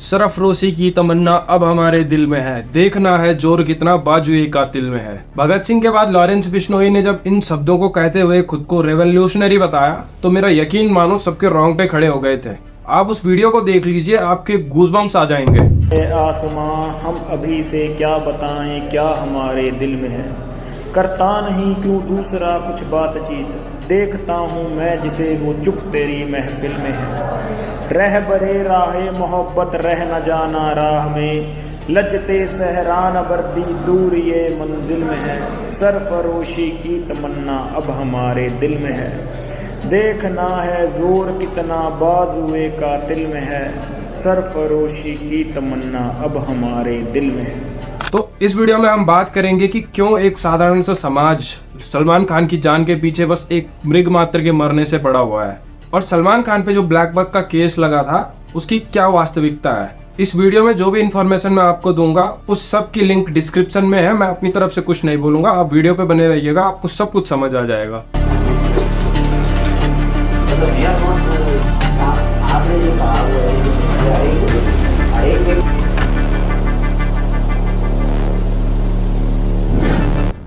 सरफरोशी की तमन्ना अब हमारे दिल में है, देखना है जोर कितना बाजुए कातिल में है। भगत सिंह के बाद लॉरेंस बिश्नोई ने जब इन शब्दों को कहते हुए खुद को रेवोल्यूशनरी बताया तो मेरा यकीन मानो सबके रोंगटे खड़े हो गए थे। आप उस वीडियो को देख लीजिए, आपके गूज़बम्स आ जाएंगे। आसमां हम अभी से क्या बताएं, क्या हमारे दिल में है। करता नहीं क्यों दूसरा कुछ बातचीत, देखता हूँ मैं जिसे वो चुप तेरी महफिल में है। रह बरे राहे मोहब्बत रह न जाना राह में, लजते सहरान बर्दी दूर ये मंजिल में है। सरफरोशी की तमन्ना अब हमारे दिल में है, देखना है जोर कितना बाजुए कातिल में है। सरफरोशी की तमन्ना अब हमारे दिल में है। तो इस वीडियो में हम बात करेंगे कि क्यों एक साधारण सा समाज सलमान खान की जान के पीछे बस एक मृग मात्र के मरने से पड़ा हुआ है, और सलमान खान पे जो ब्लैक बक का केस लगा था उसकी क्या वास्तविकता है। इस वीडियो में जो भी इंफॉर्मेशन मैं आपको दूंगा उस सब की लिंक डिस्क्रिप्शन में है। मैं अपनी तरफ से कुछ नहीं बोलूंगा, आप वीडियो पे बने रहिएगा, आपको सब कुछ समझ आ जाएगा।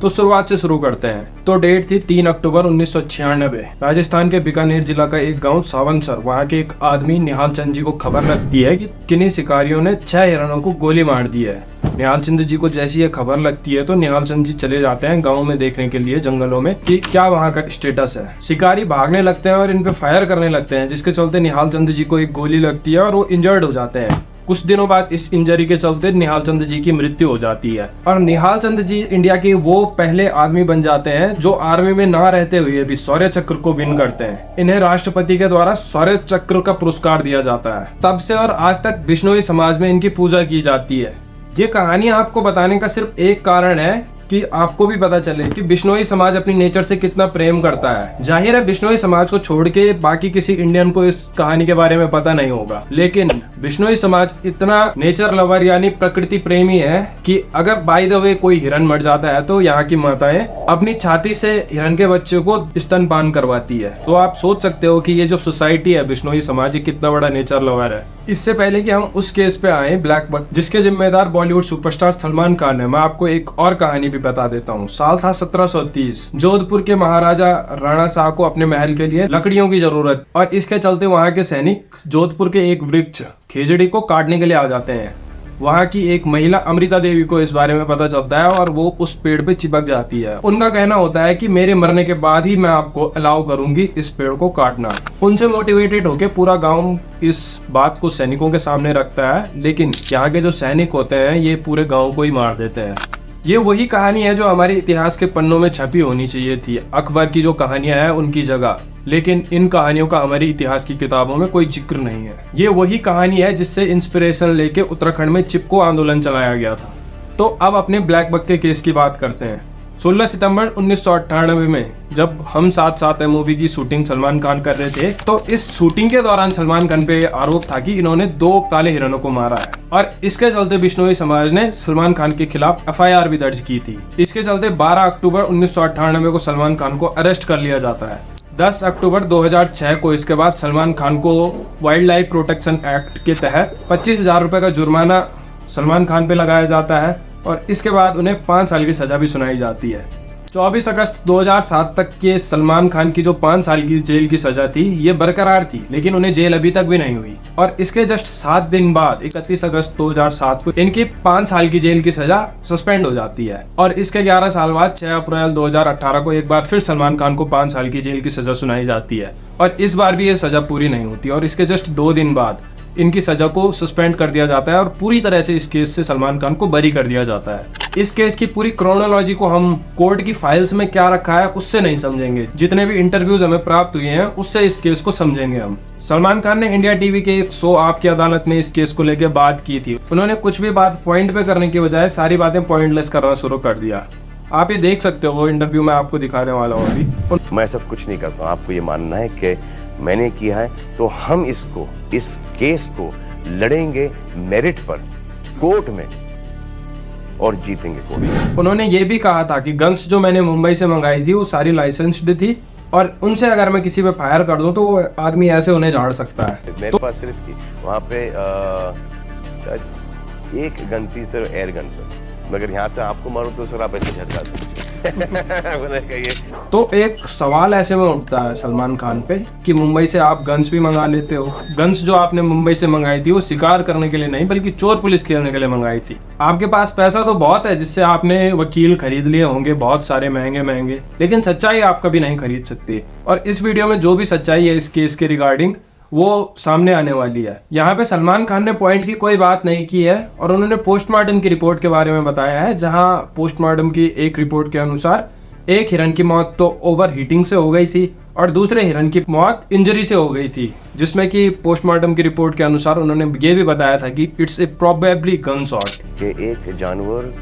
तो शुरुआत से शुरू करते हैं। तो डेट थी 3 अक्टूबर 1996। राजस्थान के बीकानेर जिला का एक गांव सावनसर, वहां के एक आदमी निहाल चंद जी को खबर लगती है कि किन्हीं शिकारियों ने 6 हिरणों को गोली मार दी है। निहाल चंद जी को जैसी ये खबर लगती है तो निहाल चंद जी चले जाते हैं गांव में देखने के लिए, जंगलों में, कि क्या वहां का स्टेटस है। शिकारी भागने लगते हैं और इन पे फायर करने लगते हैं, जिसके चलते निहाल चंद जी को एक गोली लगती है और वो इंजर्ड हो जाते हैं। कुछ दिनों बाद इस इंजरी के चलते निहाल चंद जी की मृत्यु हो जाती है, और निहाल चंद जी इंडिया के वो पहले आदमी बन जाते हैं जो आर्मी में ना रहते हुए भी शौर्य चक्र को विन करते हैं। इन्हें राष्ट्रपति के द्वारा शौर्य चक्र का पुरस्कार दिया जाता है। तब से और आज तक बिश्नोई समाज में इनकी पूजा की जाती है। ये कहानी आपको बताने का सिर्फ एक कारण है कि आपको भी पता चले कि बिश्नोई समाज अपनी नेचर से कितना प्रेम करता है। जाहिर है बिश्नोई समाज को छोड़ के बाकी किसी इंडियन को इस कहानी के बारे में पता नहीं होगा, लेकिन बिश्नोई समाज इतना नेचर लवर यानी प्रकृति प्रेमी है कि अगर बाय द वे कोई हिरन मर जाता है तो यहाँ की माताएं अपनी छाती से हिरन के बच्चे को स्तनपान करवाती है। तो आप सोच सकते हो कि ये जो सोसाइटी है बिश्नोई समाज, ये कितना बड़ा नेचर लवर है। इससे पहले कि हम उस केस पे आए ब्लैक बक, जिसके जिम्मेदार बॉलीवुड सुपरस्टार सलमान खान है, मैं आपको एक और कहानी भी बता देता हूँ। साल था 1730। जोधपुर के महाराजा राणा शाह को अपने महल के लिए लकड़ियों की जरूरत, और इसके चलते वहाँ के सैनिक जोधपुर के एक वृक्ष खेजड़ी को काटने के लिए आ जाते हैं। वहाँ की एक महिला अमृता देवी को इस बारे में पता चलता है और वो उस पेड़ पे चिपक जाती है। उनका कहना होता है कि मेरे मरने के बाद ही मैं आपको अलाउ करूंगी इस पेड़ को काटना। उनसे मोटिवेटेड होकर पूरा गांव इस बात को सैनिकों के सामने रखता है, लेकिन यहाँ के जो सैनिक होते हैं ये पूरे गाँव को ही मार देते हैं। ये वही कहानी है जो हमारे इतिहास के पन्नों में छपी होनी चाहिए थी, अकबर की जो कहानियां हैं उनकी जगह, लेकिन इन कहानियों का हमारी इतिहास की किताबों में कोई जिक्र नहीं है। ये वही कहानी है जिससे इंस्पिरेशन लेके उत्तराखंड में चिपको आंदोलन चलाया गया था। तो अब अपने ब्लैक बक के केस की बात करते हैं। 16 सितंबर 1998 में जब हम साथ साथ है मूवी की शूटिंग सलमान खान कर रहे थे, तो इस शूटिंग के दौरान सलमान खान पे आरोप था कि इन्होंने 2 काले हिरणों को मारा है, और इसके चलते बिश्नोई समाज ने सलमान खान के खिलाफ FIR भी दर्ज की थी। इसके चलते 12 अक्टूबर 1998 को सलमान खान को अरेस्ट कर लिया जाता है। 10 अक्टूबर 2006 को इसके बाद सलमान खान को वाइल्ड लाइफ प्रोटेक्शन एक्ट के तहत 25,000 रुपए का जुर्माना सलमान खान पे लगाया जाता है, और इसके बाद उन्हें 5 साल की सजा भी सुनाई जाती है। 24 अगस्त 2007 तक के सलमान खान की जो 5 साल की जेल की सजा थी ये बरकरार थी, लेकिन उन्हें जेल अभी तक भी नहीं हुई। और इसके जस्ट 7 दिन बाद 31 अगस्त 2007 को इनकी 5 साल की जेल की सजा सस्पेंड हो जाती है, और इसके 11 साल बाद 6 अप्रैल 2018 को एक बार फिर सलमान खान को 5 साल की जेल की सजा सुनाई जाती है, और इस बार भी ये सजा पूरी नहीं होती, और इसके जस्ट 2 दिन बाद इनकी सजा को सस्पेंड कर दिया जाता है और पूरी तरह से इस केस से सलमान खान को बरी कर दिया जाता है। इस केस की पूरी क्रोनोलॉजी को हम कोर्ट की फाइल्स में क्या रखा है उससे नहीं समझेंगे, जितने भी इंटरव्यूज हमें प्राप्त हुए हैं उससे इस केस को समझेंगे हम। सलमान खान ने इंडिया टीवी के एक शो आपकी अदालत में इस केस को लेकर बात की थी। उन्होंने कुछ भी बात पॉइंट पे करने की बजाय सारी बातें पॉइंटलेस करना शुरू कर दिया। आप ये देख सकते हो, वो इंटरव्यू मैं आपको दिखाने वाला हूँ अभी। मैं सब कुछ नहीं करता हूँ, आपको ये मानना है कि मैंने किया है, तो हम इस केस को लड़ेंगे मेरिट पर कोर्ट में और जीतेंगे कोर्ट। उन्होंने ये भी कहा था कि गन्स जो मैंने मुंबई से मंगाई थी वो सारी लाइसेंस्ड थी, और उनसे अगर मैं किसी पे फायर कर दूं तो वो आदमी ऐसे उन्हें झाड़ सकता है। मेरे पास सिर्फ वहाँ पे शायद एक गन थी सर, एयर गन सर, मगर यहाँ से आपको मारो तो सर आप ऐसे झटका सकते मैंने कहा ये। तो एक सवाल ऐसे में उठता है सलमान खान पे कि मुंबई से आप गन्स भी मंगा लेते हो। गन्स जो आपने मुंबई से मंगाई थी वो शिकार करने के लिए नहीं बल्कि चोर पुलिस खेलने के लिए मंगाई थी। आपके पास पैसा तो बहुत है जिससे आपने वकील खरीद लिए होंगे बहुत सारे महंगे महंगे, लेकिन सच्चाई आप कभी नहीं खरीद सकती। और इस वीडियो में जो भी सच्चाई है इस केस के रिगार्डिंग वो सामने आने वाली है। यहाँ पे सलमान खान ने पॉइंट की कोई बात नहीं की है और उन्होंने पोस्टमार्टम की रिपोर्ट के बारे में बताया है, जहाँ पोस्टमार्टम की एक रिपोर्ट के अनुसार एक हिरन की मौत तो ओवर हीटिंग से हो गई थी और दूसरे हिरन की मौत इंजरी से हो गई थी, जिसमें कि पोस्टमार्टम की रिपोर्ट के अनुसार उन्होंने ये भी बताया था कि it's a probably gun shot. कि एक जानवर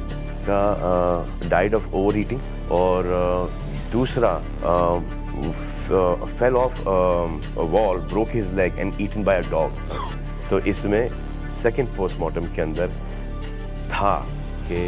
का डाइड ऑफ ओवर ईटिंग और दूसरा fell off a wall, broke his leg and eaten by a dog। तो इसमें सेकंड पोस्टमार्टम के अंदर था कि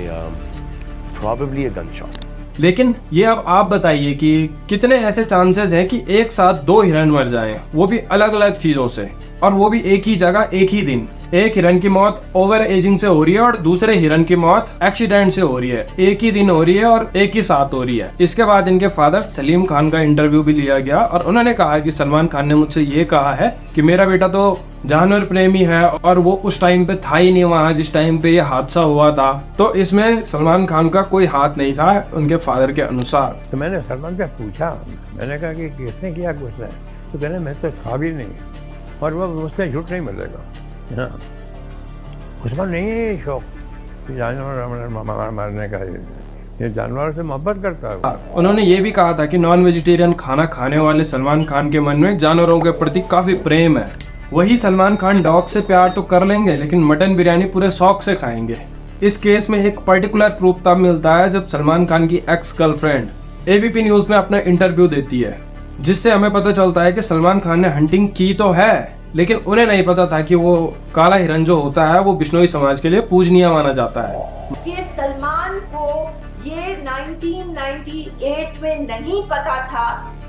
probably a gunshot। लेकिन ये अब आप बताइए कि कितने ऐसे चांसेस हैं कि एक साथ दो हिरन मर जाएं, वो भी अलग अलग चीजों से, और वो भी एक ही जगह एक ही दिन। एक हिरन की मौत ओवर एजिंग से हो रही है और दूसरे हिरन की मौत एक्सीडेंट से हो रही है, एक ही दिन हो रही है और एक ही साथ हो रही है। इसके बाद इनके फादर सलीम खान का इंटरव्यू भी लिया गया और उन्होंने कहा कि सलमान खान ने मुझसे ये कहा है कि मेरा बेटा तो जानवर प्रेमी है और वो उस टाइम पे था ही नहीं वहाँ जिस टाइम पे ये हादसा हुआ था। तो इसमें सलमान खान का कोई हाथ नहीं था उनके फादर के अनुसार। तो मैंने सलमान से पूछा, मैंने कहा कि किसने किया कुछ है, तो कहने मैं तो खा भी नहीं और वो मुझसे झूठ नहीं मिलेगा। हाँ, उसका नहीं है ये शौक जानवर मारने का, ये जानवर से मोहब्बत करता है। उन्होंने ये भी कहा था कि नॉन वेजिटेरियन खाना खाने वाले सलमान खान के मन में जानवरों के प्रति काफी प्रेम है। वही सलमान खान डॉग से प्यार तो कर लेंगे लेकिन मटन बिरयानी पूरे शौक से खाएंगे। इस केस में एक पर्टिकुलर प्रूफ तब मिलता है जब सलमान खान की एक्स गर्लफ्रेंड एबीपी न्यूज में अपना इंटरव्यू देती है, जिससे हमें पता चलता है कि सलमान खान ने हंटिंग की तो है लेकिन उन्हें नहीं पता था कि वो काला हिरन जो होता है वो बिश्नोई समाज के लिए पूजनीय माना जाता है। ये सलमान को ये 1998 में नहीं पता था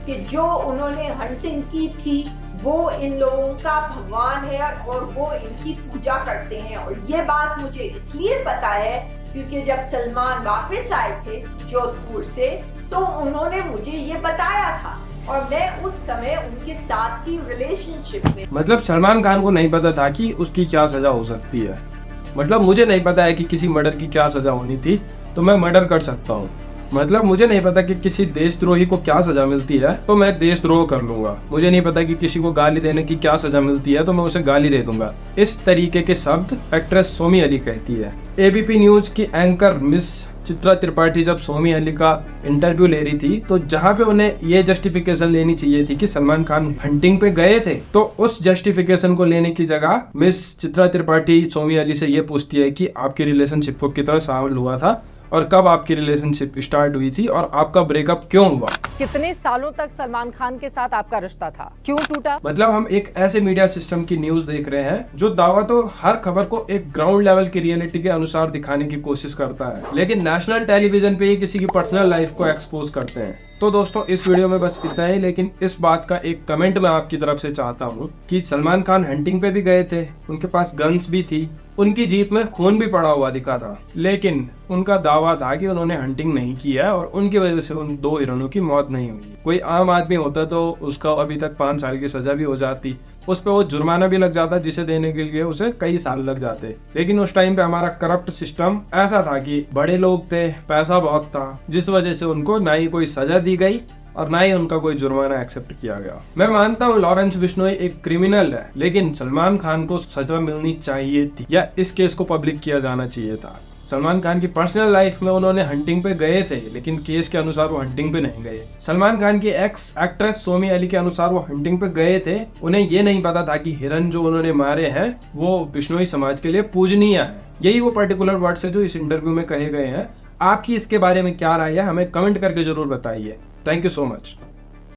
कि जो उन्होंने हंटिंग की थी वो इन लोगों का भगवान है और वो इनकी पूजा करते हैं। और ये बात मुझे इसलिए पता है क्योंकि जब सलमान वापस आए थे जोधपुर से तो उन्होंने मुझे ये बताया था और मैं उस समय उनके साथ की रिलेशनशिप में। मतलब सलमान खान को नहीं पता था कि उसकी क्या सजा हो सकती है। मतलब मुझे नहीं पता है कि किसी मर्डर की क्या सजा होनी थी तो मैं मर्डर कर सकता हूँ। मतलब मुझे नहीं पता कि किसी देशद्रोही को क्या सजा मिलती है तो मैं देशद्रोह कर लूंगा। मुझे नहीं पता कि किसी को गाली देने की क्या सजा मिलती है तो मैं उसे गाली दे दूंगा। इस तरीके के शब्द एक्ट्रेस सोमी अली कहती है। एबीपी न्यूज की एंकर मिस चित्रा त्रिपाठी जब सोमी अली का इंटरव्यू ले रही थी तो जहाँ पे उन्हें ये जस्टिफिकेशन लेनी चाहिए थी कि सलमान खान हंटिंग पे गए थे, तो उस जस्टिफिकेशन को लेने की जगह मिस चित्रा त्रिपाठी सोमी अली से ये पूछती है कि आपकी रिलेशनशिप को कितना शामिल हुआ था और कब आपकी रिलेशनशिप स्टार्ट हुई थी और आपका ब्रेकअप क्यों हुआ। कितने सालों तक सलमान खान के साथ आपका रिश्ता था, क्यों टूटा। मतलब हम एक ऐसे मीडिया सिस्टम की न्यूज देख रहे हैं जो दावा तो हर खबर को एक ग्राउंड लेवल की रियलिटी के अनुसार दिखाने की कोशिश करता है, लेकिन नेशनल टेलीविजन पे ही किसी की पर्सनल लाइफ को एक्सपोज करते हैं। तो दोस्तों इस वीडियो में बस इतना ही, लेकिन इस बात का एक कमेंट मैं आपकी तरफ से चाहता हूँ कि सलमान खान हंटिंग पे भी गए थे, उनके पास गन्स भी थी, उनकी जीप में खून भी पड़ा हुआ दिखा था, लेकिन उनका दावा था कि उन्होंने हंटिंग नहीं किया और उनकी वजह से उन दो हिरणों की मौत नहीं हुई। कोई आम आदमी होता तो उसका अभी तक 5 साल की सजा भी हो जाती, उस पे वो जुर्माना भी लग जाता जिसे देने के लिए उसे कई साल लग जाते। लेकिन उस टाइम पे हमारा करप्ट सिस्टम ऐसा था कि बड़े लोग थे, पैसा बहुत था, जिस वजह से उनको ना ही कोई सजा दी गई और ना ही उनका कोई जुर्माना एक्सेप्ट किया गया। मैं मानता हूँ लॉरेंस बिश्नोई एक क्रिमिनल है, लेकिन सलमान खान को सजा मिलनी चाहिए थी या इस केस को पब्लिक किया जाना चाहिए था। सलमान खान की पर्सनल लाइफ में उन्होंने हंटिंग पे गए थे, लेकिन केस के अनुसार वो हंटिंग पे नहीं गए। सलमान खान की एक्स एक्ट्रेस सोमी अली के अनुसार वो हंटिंग पे गए थे, उन्हें ये नहीं पता था कि हिरन जो उन्होंने मारे हैं वो बिश्नोई समाज के लिए पूजनीय है। यही वो पर्टिकुलर वर्ड्स है जो इस इंटरव्यू में कहे गए हैं। आपकी इसके बारे में क्या राय है हमें कमेंट करके जरूर बताइए। Thank you so much.